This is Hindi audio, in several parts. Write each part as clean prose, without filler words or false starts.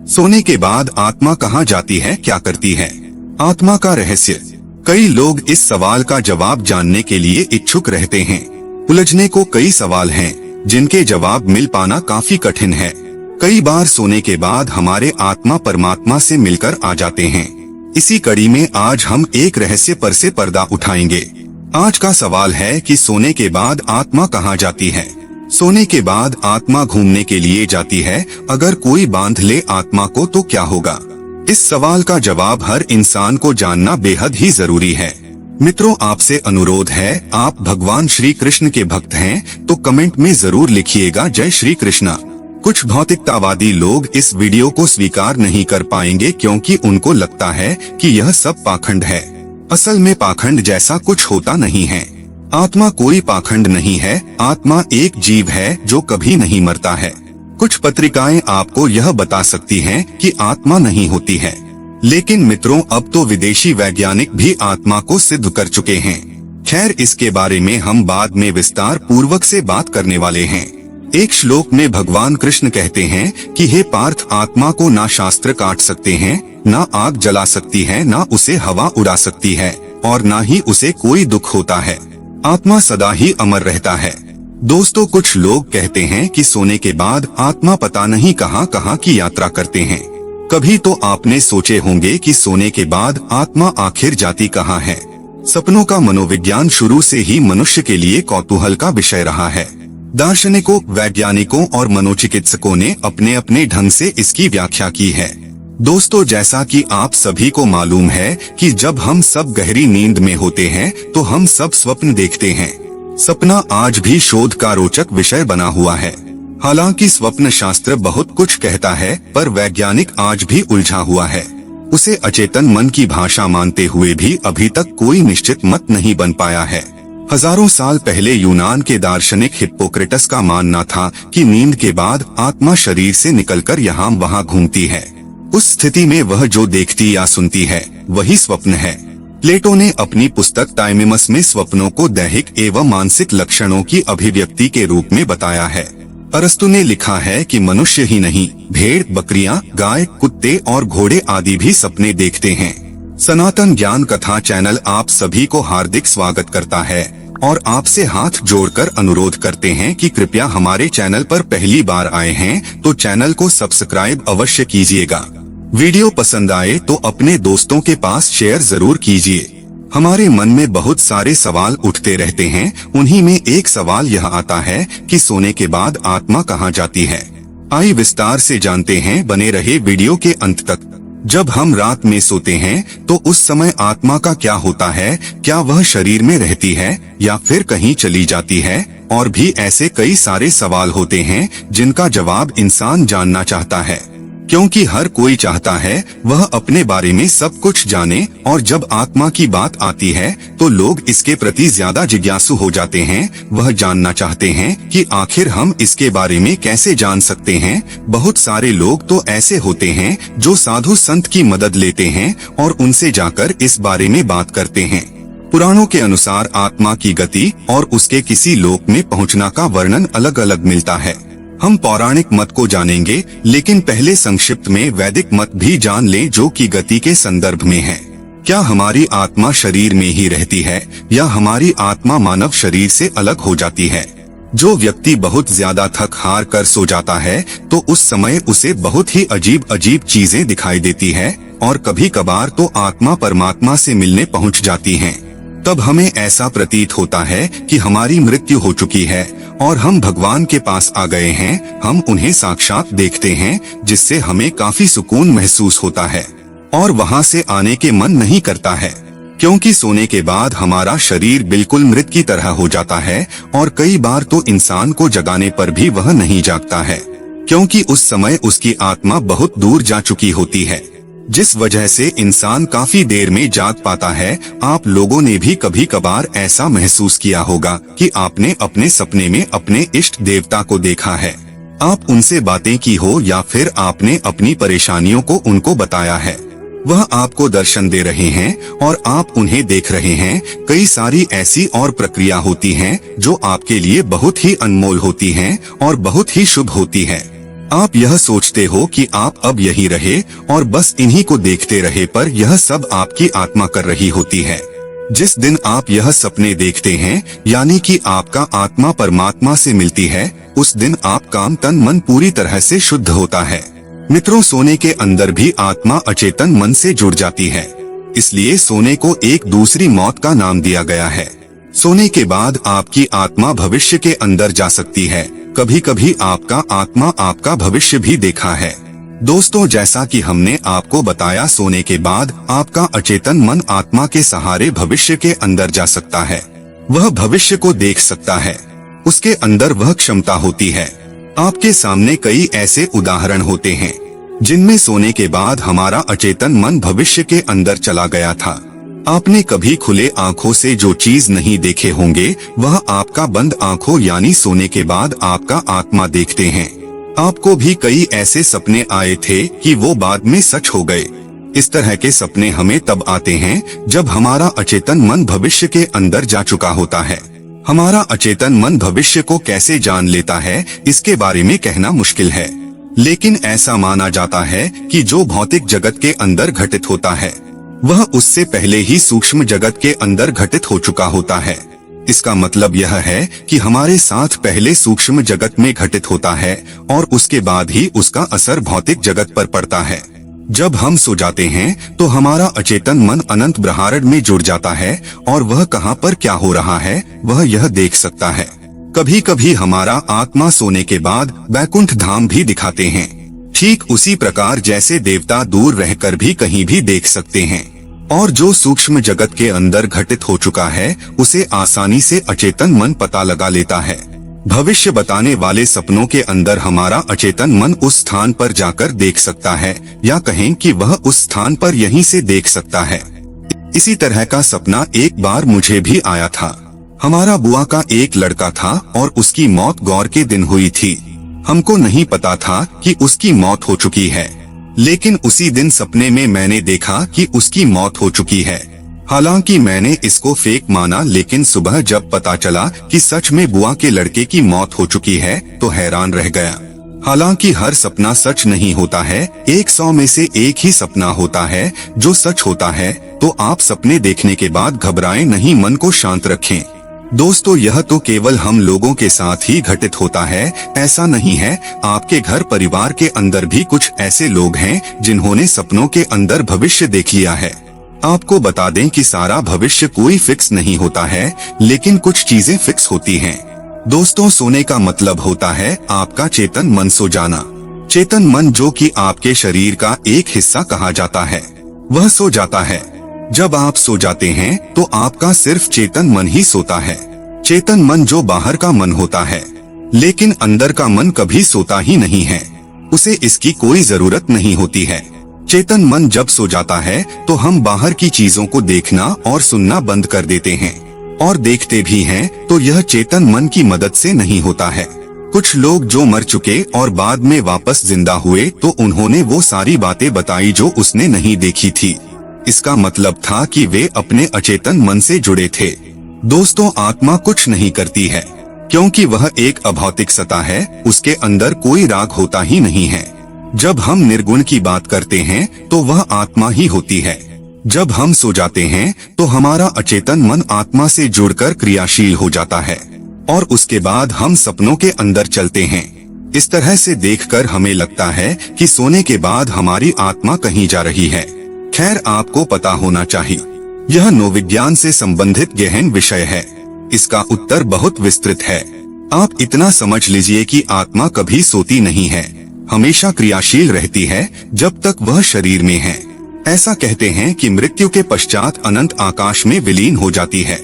सोने के बाद आत्मा कहाँ जाती है, क्या करती है? आत्मा का रहस्य। कई लोग इस सवाल का जवाब जानने के लिए इच्छुक रहते हैं। उलझने को कई सवाल हैं, जिनके जवाब मिल पाना काफी कठिन है। कई बार सोने के बाद हमारे आत्मा परमात्मा से मिलकर आ जाते हैं। इसी कड़ी में आज हम एक रहस्य पर से पर्दा उठाएंगे। आज का सवाल है कि सोने के बाद आत्मा कहाँ जाती है? सोने के बाद आत्मा घूमने के लिए जाती है। अगर कोई बांध ले आत्मा को तो क्या होगा? इस सवाल का जवाब हर इंसान को जानना बेहद ही जरूरी है। मित्रों, आपसे अनुरोध है, आप भगवान श्री कृष्ण के भक्त हैं तो कमेंट में जरूर लिखिएगा जय श्री कृष्णा। कुछ भौतिकतावादी लोग इस वीडियो को स्वीकार नहीं कर पाएंगे क्योंकि उनको लगता है कि यह सब पाखंड है। असल में पाखंड जैसा कुछ होता नहीं है। आत्मा कोई पाखंड नहीं है। आत्मा एक जीव है जो कभी नहीं मरता है। कुछ पत्रिकाएं आपको यह बता सकती हैं कि आत्मा नहीं होती है, लेकिन मित्रों, अब तो विदेशी वैज्ञानिक भी आत्मा को सिद्ध कर चुके हैं। खैर, इसके बारे में हम बाद में विस्तार पूर्वक से बात करने वाले हैं। एक श्लोक में भगवान कृष्ण कहते हैं कि हे पार्थ, आत्मा को ना शास्त्र काट सकते हैं, ना आग जला सकती है, ना उसे हवा उड़ा सकती है और ना ही उसे कोई दुख होता है। आत्मा सदा ही अमर रहता है। दोस्तों, कुछ लोग कहते हैं कि सोने के बाद आत्मा पता नहीं कहां कहां की यात्रा करते हैं। कभी तो आपने सोचे होंगे कि सोने के बाद आत्मा आखिर जाती कहां है। सपनों का मनोविज्ञान शुरू से ही मनुष्य के लिए कौतूहल का विषय रहा है। दार्शनिकों, वैज्ञानिकों और मनोचिकित्सकों ने अपने अपने ढंग से इसकी व्याख्या की है। दोस्तों, जैसा कि आप सभी को मालूम है कि जब हम सब गहरी नींद में होते हैं तो हम सब स्वप्न देखते हैं। सपना आज भी शोध का रोचक विषय बना हुआ है। हालांकि स्वप्न शास्त्र बहुत कुछ कहता है, पर वैज्ञानिक आज भी उलझा हुआ है। उसे अचेतन मन की भाषा मानते हुए भी अभी तक कोई निश्चित मत नहीं बन पाया है। हजारों साल पहले यूनान के दार्शनिक हिप्पोक्रेटस का मानना था कि नींद के बाद आत्मा शरीर से निकलकर यहाँ वहाँ घूमती है। उस स्थिति में वह जो देखती या सुनती है वही स्वप्न है। प्लेटो ने अपनी पुस्तक टाइमिमस में स्वप्नों को दैहिक एवं मानसिक लक्षणों की अभिव्यक्ति के रूप में बताया है। अरस्तु ने लिखा है कि मनुष्य ही नहीं, भेड़, बकरियां, गाय, कुत्ते और घोड़े आदि भी सपने देखते हैं। सनातन ज्ञान कथा चैनल आप सभी को हार्दिक स्वागत करता है और आपसे हाथ जोड़कर अनुरोध करते हैं कि कृपया हमारे चैनल पर पहली बार आए हैं तो चैनल को सब्सक्राइब अवश्य कीजिएगा। वीडियो पसंद आए तो अपने दोस्तों के पास शेयर जरूर कीजिए। हमारे मन में बहुत सारे सवाल उठते रहते हैं। उन्हीं में एक सवाल यह आता है कि सोने के बाद आत्मा कहाँ जाती है। आइए विस्तार से जानते हैं, बने रहे वीडियो के अंत तक। जब हम रात में सोते हैं तो उस समय आत्मा का क्या होता है? क्या वह शरीर में रहती है या फिर कहीं चली जाती है? और भी ऐसे कई सारे सवाल होते हैं जिनका जवाब इंसान जानना चाहता है, क्योंकि हर कोई चाहता है वह अपने बारे में सब कुछ जाने। और जब आत्मा की बात आती है तो लोग इसके प्रति ज्यादा जिज्ञासु हो जाते हैं। वह जानना चाहते हैं कि आखिर हम इसके बारे में कैसे जान सकते हैं। बहुत सारे लोग तो ऐसे होते हैं जो साधु संत की मदद लेते हैं और उनसे जाकर इस बारे में बात करते हैं। पुराणों के अनुसार आत्मा की गति और उसके किसी लोक में पहुंचना का वर्णन अलग अलग मिलता है। हम पौराणिक मत को जानेंगे, लेकिन पहले संक्षिप्त में वैदिक मत भी जान लें जो कि गति के संदर्भ में है। क्या हमारी आत्मा शरीर में ही रहती है या हमारी आत्मा मानव शरीर से अलग हो जाती है? जो व्यक्ति बहुत ज्यादा थक हार कर सो जाता है तो उस समय उसे बहुत ही अजीब अजीब चीजें दिखाई देती है और कभी कभार तो आत्मा परमात्मा से मिलने पहुंच जाती है। तब हमें ऐसा प्रतीत होता है कि हमारी मृत्यु हो चुकी है और हम भगवान के पास आ गए हैं। हम उन्हें साक्षात देखते हैं, जिससे हमें काफी सुकून महसूस होता है और वहां से आने के मन नहीं करता है, क्योंकि सोने के बाद हमारा शरीर बिल्कुल मृत की तरह हो जाता है। और कई बार तो इंसान को जगाने पर भी वह नहीं जागता है, क्योंकि उस समय उसकी आत्मा बहुत दूर जा चुकी होती है, जिस वजह से इंसान काफी देर में जाग पाता है। आप लोगों ने भी कभी कभार ऐसा महसूस किया होगा कि आपने अपने सपने में अपने इष्ट देवता को देखा है, आप उनसे बातें की हो या फिर आपने अपनी परेशानियों को उनको बताया है। वह आपको दर्शन दे रहे हैं और आप उन्हें देख रहे हैं। कई सारी ऐसी और प्रक्रिया होती हैं जो आपके लिए बहुत ही अनमोल होती हैं और बहुत ही शुभ होती है। आप यह सोचते हो कि आप अब यही रहे और बस इन्हीं को देखते रहे, पर यह सब आपकी आत्मा कर रही होती है। जिस दिन आप यह सपने देखते हैं, यानी कि आपका आत्मा परमात्मा से मिलती है, उस दिन आप काम तन मन पूरी तरह से शुद्ध होता है। मित्रों, सोने के अंदर भी आत्मा अचेतन मन से जुड़ जाती है, इसलिए सोने को एक दूसरी मौत का नाम दिया गया है। सोने के बाद आपकी आत्मा भविष्य के अंदर जा सकती है। कभी कभी आपका आत्मा आपका भविष्य भी देखा है। दोस्तों, जैसा कि हमने आपको बताया, सोने के बाद आपका अचेतन मन आत्मा के सहारे भविष्य के अंदर जा सकता है। वह भविष्य को देख सकता है, उसके अंदर वह क्षमता होती है। आपके सामने कई ऐसे उदाहरण होते हैं जिनमें सोने के बाद हमारा अचेतन मन भविष्य के अंदर चला गया था। आपने कभी खुले आंखों से जो चीज नहीं देखे होंगे, वह आपका बंद आंखों यानी सोने के बाद आपका आत्मा देखते हैं। आपको भी कई ऐसे सपने आए थे कि वो बाद में सच हो गए। इस तरह के सपने हमें तब आते हैं जब हमारा अचेतन मन भविष्य के अंदर जा चुका होता है। हमारा अचेतन मन भविष्य को कैसे जान लेता है, इसके बारे में कहना मुश्किल है, लेकिन ऐसा माना जाता है कि जो भौतिक जगत के अंदर घटित होता है, वह उससे पहले ही सूक्ष्म जगत के अंदर घटित हो चुका होता है। इसका मतलब यह है कि हमारे साथ पहले सूक्ष्म जगत में घटित होता है और उसके बाद ही उसका असर भौतिक जगत पर पड़ता है। जब हम सो जाते हैं तो हमारा अचेतन मन अनंत ब्रह्मांड में जुड़ जाता है और वह कहाँ पर क्या हो रहा है वह यह देख सकता है। कभी कभी हमारा आत्मा सोने के बाद वैकुंठ धाम भी दिखाते हैं, ठीक उसी प्रकार जैसे देवता दूर रहकर भी कहीं भी देख सकते हैं। और जो सूक्ष्म जगत के अंदर घटित हो चुका है, उसे आसानी से अचेतन मन पता लगा लेता है। भविष्य बताने वाले सपनों के अंदर हमारा अचेतन मन उस स्थान पर जाकर देख सकता है, या कहें कि वह उस स्थान पर यहीं से देख सकता है। इसी तरह का सपना एक बार मुझे भी आया था। हमारा बुआ का एक लड़का था और उसकी मौत गौर के दिन हुई थी। हमको नहीं पता था कि उसकी मौत हो चुकी है, लेकिन उसी दिन सपने में मैंने देखा कि उसकी मौत हो चुकी है। हालांकि मैंने इसको फेक माना, लेकिन सुबह जब पता चला कि सच में बुआ के लड़के की मौत हो चुकी है तो हैरान रह गया। हालांकि हर सपना सच नहीं होता है, 100 में से एक ही सपना होता है जो सच होता है। तो आप सपने देखने के बाद घबराएं नहीं, मन को शांत रखें। दोस्तों, यह तो केवल हम लोगों के साथ ही घटित होता है, ऐसा नहीं है। आपके घर परिवार के अंदर भी कुछ ऐसे लोग हैं जिन्होंने सपनों के अंदर भविष्य देख लिया है। आपको बता दें कि सारा भविष्य कोई फिक्स नहीं होता है, लेकिन कुछ चीजें फिक्स होती हैं। दोस्तों, सोने का मतलब होता है आपका चेतन मन सो जाना। चेतन मन, जो कि आपके शरीर का एक हिस्सा कहा जाता है, वह सो जाता है। जब आप सो जाते हैं तो आपका सिर्फ चेतन मन ही सोता है। चेतन मन जो बाहर का मन होता है, लेकिन अंदर का मन कभी सोता ही नहीं है। उसे इसकी कोई जरूरत नहीं होती है। चेतन मन जब सो जाता है तो हम बाहर की चीजों को देखना और सुनना बंद कर देते हैं, और देखते भी हैं तो यह चेतन मन की मदद से नहीं होता है। कुछ लोग जो मर चुके और बाद में वापस जिंदा हुए, तो उन्होंने वो सारी बातें बताई जो उसने नहीं देखी थी। इसका मतलब था कि वे अपने अचेतन मन से जुड़े थे। दोस्तों, आत्मा कुछ नहीं करती है, क्योंकि वह एक अभौतिक सत्ता है। उसके अंदर कोई राग होता ही नहीं है। जब हम निर्गुण की बात करते हैं तो वह आत्मा ही होती है। जब हम सो जाते हैं तो हमारा अचेतन मन आत्मा से जुड़कर क्रियाशील हो जाता है, और उसके बाद हम सपनों के अंदर चलते हैं। इस तरह से देखकर हमें लगता है कि सोने के बाद हमारी आत्मा कहीं जा रही है। खैर, आपको पता होना चाहिए, यह नोविज्ञान से संबंधित गहन विषय है। इसका उत्तर बहुत विस्तृत है। आप इतना समझ लीजिए कि आत्मा कभी सोती नहीं है, हमेशा क्रियाशील रहती है जब तक वह शरीर में है। ऐसा कहते हैं कि मृत्यु के पश्चात अनंत आकाश में विलीन हो जाती है।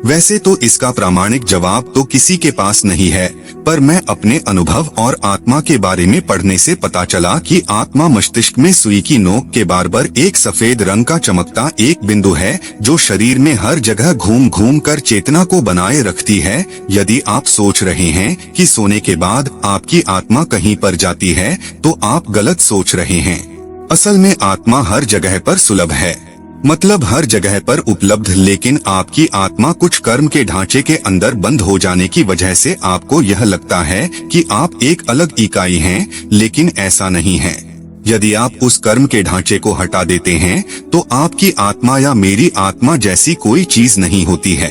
वैसे तो इसका प्रामाणिक जवाब तो किसी के पास नहीं है, पर मैं अपने अनुभव और आत्मा के बारे में पढ़ने से पता चला कि आत्मा मस्तिष्क में सुई की नोक के बराबर एक सफेद रंग का चमकता एक बिंदु है, जो शरीर में हर जगह घूम घूम कर चेतना को बनाए रखती है। यदि आप सोच रहे हैं कि सोने के बाद आपकी आत्मा कहीं पर जाती है, तो आप गलत सोच रहे हैं। असल में आत्मा हर जगह पर सुलभ है। मतलब हर जगह पर उपलब्ध, लेकिन आपकी आत्मा कुछ कर्म के ढांचे के अंदर बंद हो जाने की वजह से आपको यह लगता है कि आप एक अलग इकाई हैं, लेकिन ऐसा नहीं है। यदि आप उस कर्म के ढांचे को हटा देते हैं तो आपकी आत्मा या मेरी आत्मा जैसी कोई चीज नहीं होती है।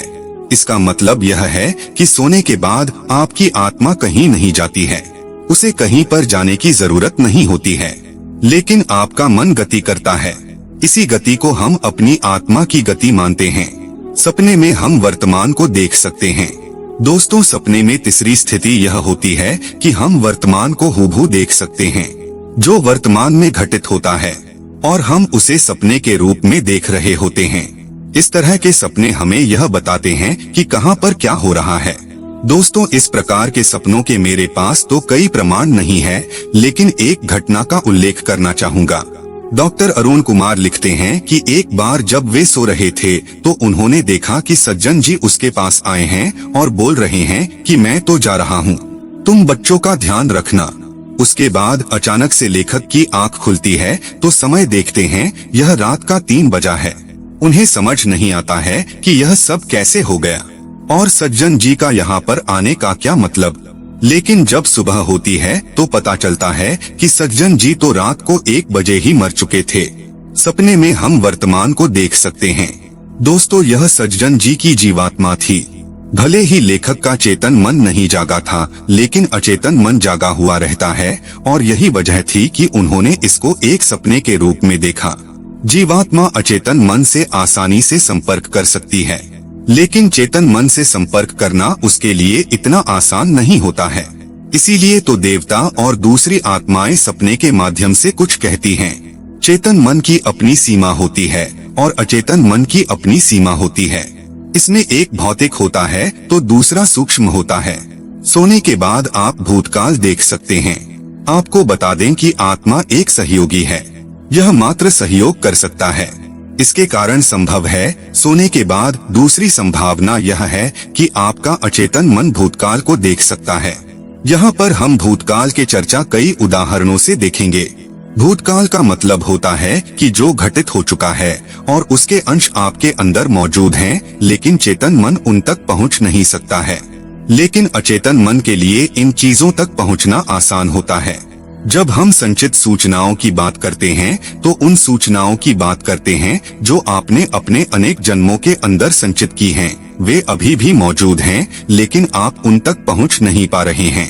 इसका मतलब यह है कि सोने के बाद आपकी आत्मा कहीं नहीं जाती है, उसे कहीं पर जाने की जरूरत नहीं होती है, लेकिन आपका मन गति करता है। इसी गति को हम अपनी आत्मा की गति मानते हैं। सपने में हम वर्तमान को देख सकते हैं। दोस्तों, सपने में तीसरी स्थिति यह होती है कि हम वर्तमान को हूबहू देख सकते हैं, जो वर्तमान में घटित होता है, और हम उसे सपने के रूप में देख रहे होते हैं। इस तरह के सपने हमें यह बताते हैं कि कहां पर क्या हो रहा है। दोस्तों, इस प्रकार के सपनों के मेरे पास तो कई प्रमाण नहीं है, लेकिन एक घटना का उल्लेख करना चाहूँगा। डॉक्टर अरुण कुमार लिखते हैं कि एक बार जब वे सो रहे थे तो उन्होंने देखा कि सज्जन जी उसके पास आए हैं और बोल रहे हैं कि मैं तो जा रहा हूँ, तुम बच्चों का ध्यान रखना। उसके बाद अचानक से लेखक की आंख खुलती है तो समय देखते हैं यह रात का 3 बजा है। उन्हें समझ नहीं आता है कि यह सब कैसे हो गया और सज्जन जी का यहाँ पर आने का क्या मतलब। लेकिन जब सुबह होती है तो पता चलता है कि सज्जन जी तो रात को 1 बजे ही मर चुके थे। सपने में हम वर्तमान को देख सकते हैं। दोस्तों, यह सज्जन जी की जीवात्मा थी। भले ही लेखक का चेतन मन नहीं जागा था, लेकिन अचेतन मन जागा हुआ रहता है, और यही वजह थी कि उन्होंने इसको एक सपने के रूप में देखा। जीवात्मा अचेतन मन से आसानी से संपर्क कर सकती है, लेकिन चेतन मन से संपर्क करना उसके लिए इतना आसान नहीं होता है। इसीलिए तो देवता और दूसरी आत्माएं सपने के माध्यम से कुछ कहती हैं। चेतन मन की अपनी सीमा होती है और अचेतन मन की अपनी सीमा होती है। इसमें एक भौतिक होता है तो दूसरा सूक्ष्म होता है। सोने के बाद आप भूतकाल देख सकते हैं। आपको बता दें कि आत्मा एक सहयोगी है, यह मात्र सहयोग कर सकता है। इसके कारण संभव है सोने के बाद दूसरी संभावना यह है कि आपका अचेतन मन भूतकाल को देख सकता है। यहाँ पर हम भूतकाल के चर्चा कई उदाहरणों से देखेंगे। भूतकाल का मतलब होता है कि जो घटित हो चुका है और उसके अंश आपके अंदर मौजूद हैं, लेकिन चेतन मन उन तक पहुँच नहीं सकता है। लेकिन अचेतन मन के लिए इन चीजों तक पहुँचना आसान होता है। जब हम संचित सूचनाओं की बात करते हैं तो उन सूचनाओं की बात करते हैं जो आपने अपने अनेक जन्मों के अंदर संचित की हैं। वे अभी भी मौजूद हैं, लेकिन आप उन तक पहुंच नहीं पा रहे हैं।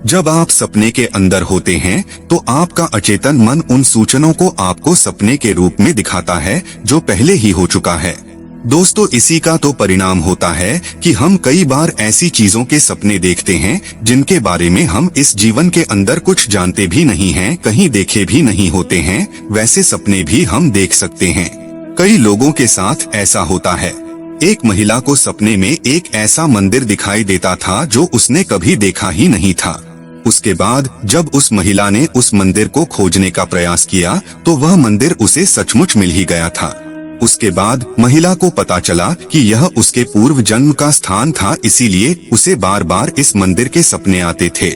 जब आप सपने के अंदर होते हैं तो आपका अचेतन मन उन सूचनाओं को आपको सपने के रूप में दिखाता है जो पहले ही हो चुका है। दोस्तों, इसी का तो परिणाम होता है कि हम कई बार ऐसी चीजों के सपने देखते हैं जिनके बारे में हम इस जीवन के अंदर कुछ जानते भी नहीं हैं, कहीं देखे भी नहीं होते हैं। वैसे सपने भी हम देख सकते हैं। कई लोगों के साथ ऐसा होता है। एक महिला को सपने में एक ऐसा मंदिर दिखाई देता था जो उसने कभी देखा ही नहीं था। उसके बाद जब उस महिला ने उस मंदिर को खोजने का प्रयास किया तो वह मंदिर उसे सचमुच मिल ही गया था। उसके बाद महिला को पता चला कि यह उसके पूर्व जन्म का स्थान था, इसीलिए उसे बार बार इस मंदिर के सपने आते थे।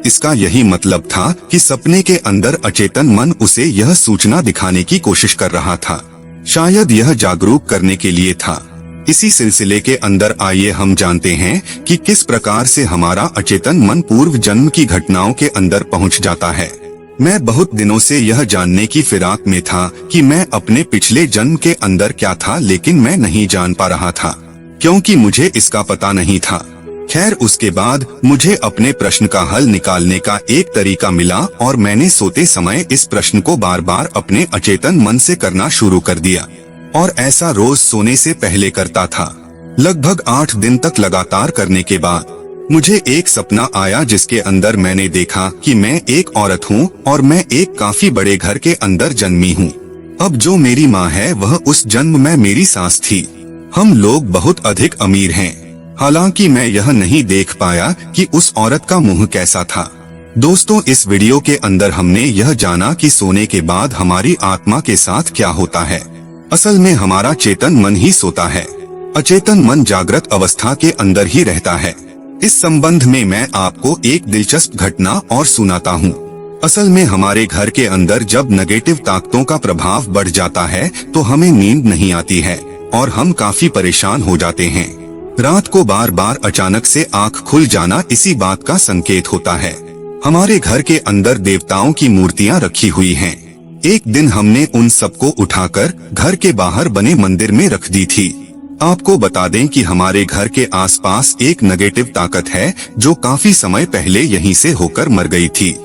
इसका यही मतलब था कि सपने के अंदर अचेतन मन उसे यह सूचना दिखाने की कोशिश कर रहा था। शायद यह जागरूक करने के लिए था। इसी सिलसिले के अंदर आइए हम जानते हैं कि किस प्रकार से हमारा अचेतन मन पूर्व जन्म की घटनाओं के अंदर पहुंच जाता है। मैं बहुत दिनों से यह जानने की फिराक में था कि मैं अपने पिछले जन्म के अंदर क्या था, लेकिन मैं नहीं जान पा रहा था क्योंकि मुझे इसका पता नहीं था। खैर, उसके बाद मुझे अपने प्रश्न का हल निकालने का एक तरीका मिला और मैंने सोते समय इस प्रश्न को बार बार अपने अचेतन मन से करना शुरू कर दिया, और ऐसा रोज सोने से पहले करता था। लगभग 8 दिन तक लगातार करने के बाद मुझे एक सपना आया जिसके अंदर मैंने देखा कि मैं एक औरत हूँ और मैं एक काफी बड़े घर के अंदर जन्मी हूँ। अब जो मेरी माँ है वह उस जन्म में मेरी सास थी। हम लोग बहुत अधिक अमीर हैं। हालांकि मैं यह नहीं देख पाया कि उस औरत का मुंह कैसा था। दोस्तों, इस वीडियो के अंदर हमने यह जाना कि सोने के बाद हमारी आत्मा के साथ क्या होता है। असल में हमारा चेतन मन ही सोता है, अचेतन मन जागृत अवस्था के अंदर ही रहता है। इस संबंध में मैं आपको एक दिलचस्प घटना और सुनाता हूँ। असल में हमारे घर के अंदर जब नेगेटिव ताकतों का प्रभाव बढ़ जाता है तो हमें नींद नहीं आती है और हम काफी परेशान हो जाते हैं। रात को बार बार अचानक से आंख खुल जाना इसी बात का संकेत होता है। हमारे घर के अंदर देवताओं की मूर्तियां रखी हुई हैं। एक दिन हमने उन सबको उठाकर घर के बाहर बने मंदिर में रख दी थी। आपको बता दें कि हमारे घर के आसपास एक नेगेटिव ताकत है जो काफी समय पहले यहीं से होकर मर गई थी।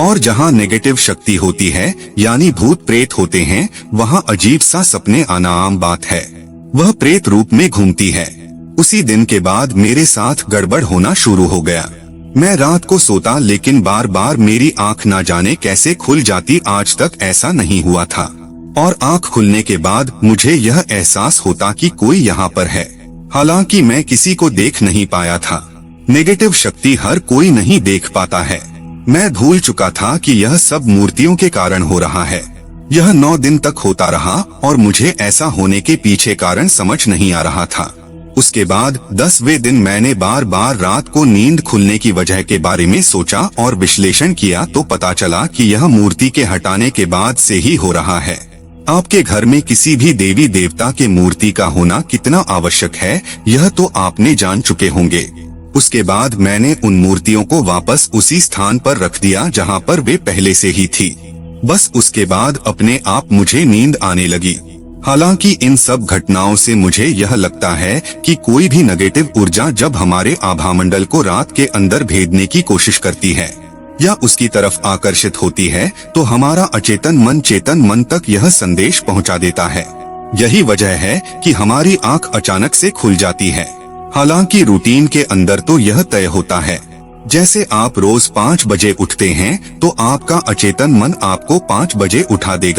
और जहाँ नेगेटिव शक्ति होती है यानी भूत प्रेत होते हैं, वहाँ अजीब सा सपने आना आम बात है। वह प्रेत रूप में घूमती है। उसी दिन के बाद मेरे साथ गड़बड़ होना शुरू हो गया। मैं रात को सोता लेकिन बार बार मेरी आंख ना जाने कैसे खुल जाती। आज तक ऐसा नहीं हुआ था और आंख खुलने के बाद मुझे यह एहसास होता कि कोई यहाँ पर है। हालांकि मैं किसी को देख नहीं पाया था। नेगेटिव शक्ति हर कोई नहीं देख पाता है। मैं भूल चुका था कि यह सब मूर्तियों के कारण हो रहा है। यह 9 दिन तक होता रहा और मुझे ऐसा होने के पीछे कारण समझ नहीं आ रहा था। उसके बाद 10वें दिन मैंने बार बार रात को नींद खुलने की वजह के बारे में सोचा और विश्लेषण किया तो पता चला कि यह मूर्ति के हटाने के बाद से ही हो रहा है। आपके घर में किसी भी देवी देवता के मूर्ति का होना कितना आवश्यक है यह तो आपने जान चुके होंगे। उसके बाद मैंने उन मूर्तियों को वापस उसी स्थान पर रख दिया जहां पर वे पहले से ही थी। बस उसके बाद अपने आप मुझे नींद आने लगी। हालांकि इन सब घटनाओं से मुझे यह लगता है कि कोई भी नेगेटिव ऊर्जा जब हमारे आभामंडल को रात के अंदर भेदने की कोशिश करती है या उसकी तरफ आकर्षित होती है तो हमारा अचेतन मन चेतन मन तक यह संदेश पहुंचा देता है। यही वजह है कि हमारी आंख अचानक से खुल जाती है। हालांकि रूटीन के अंदर तो यह तय होता है। जैसे आप रोज 5 बजे उठते हैं तो आपका अचेतन मन आपको 5 बजे उठा देगा।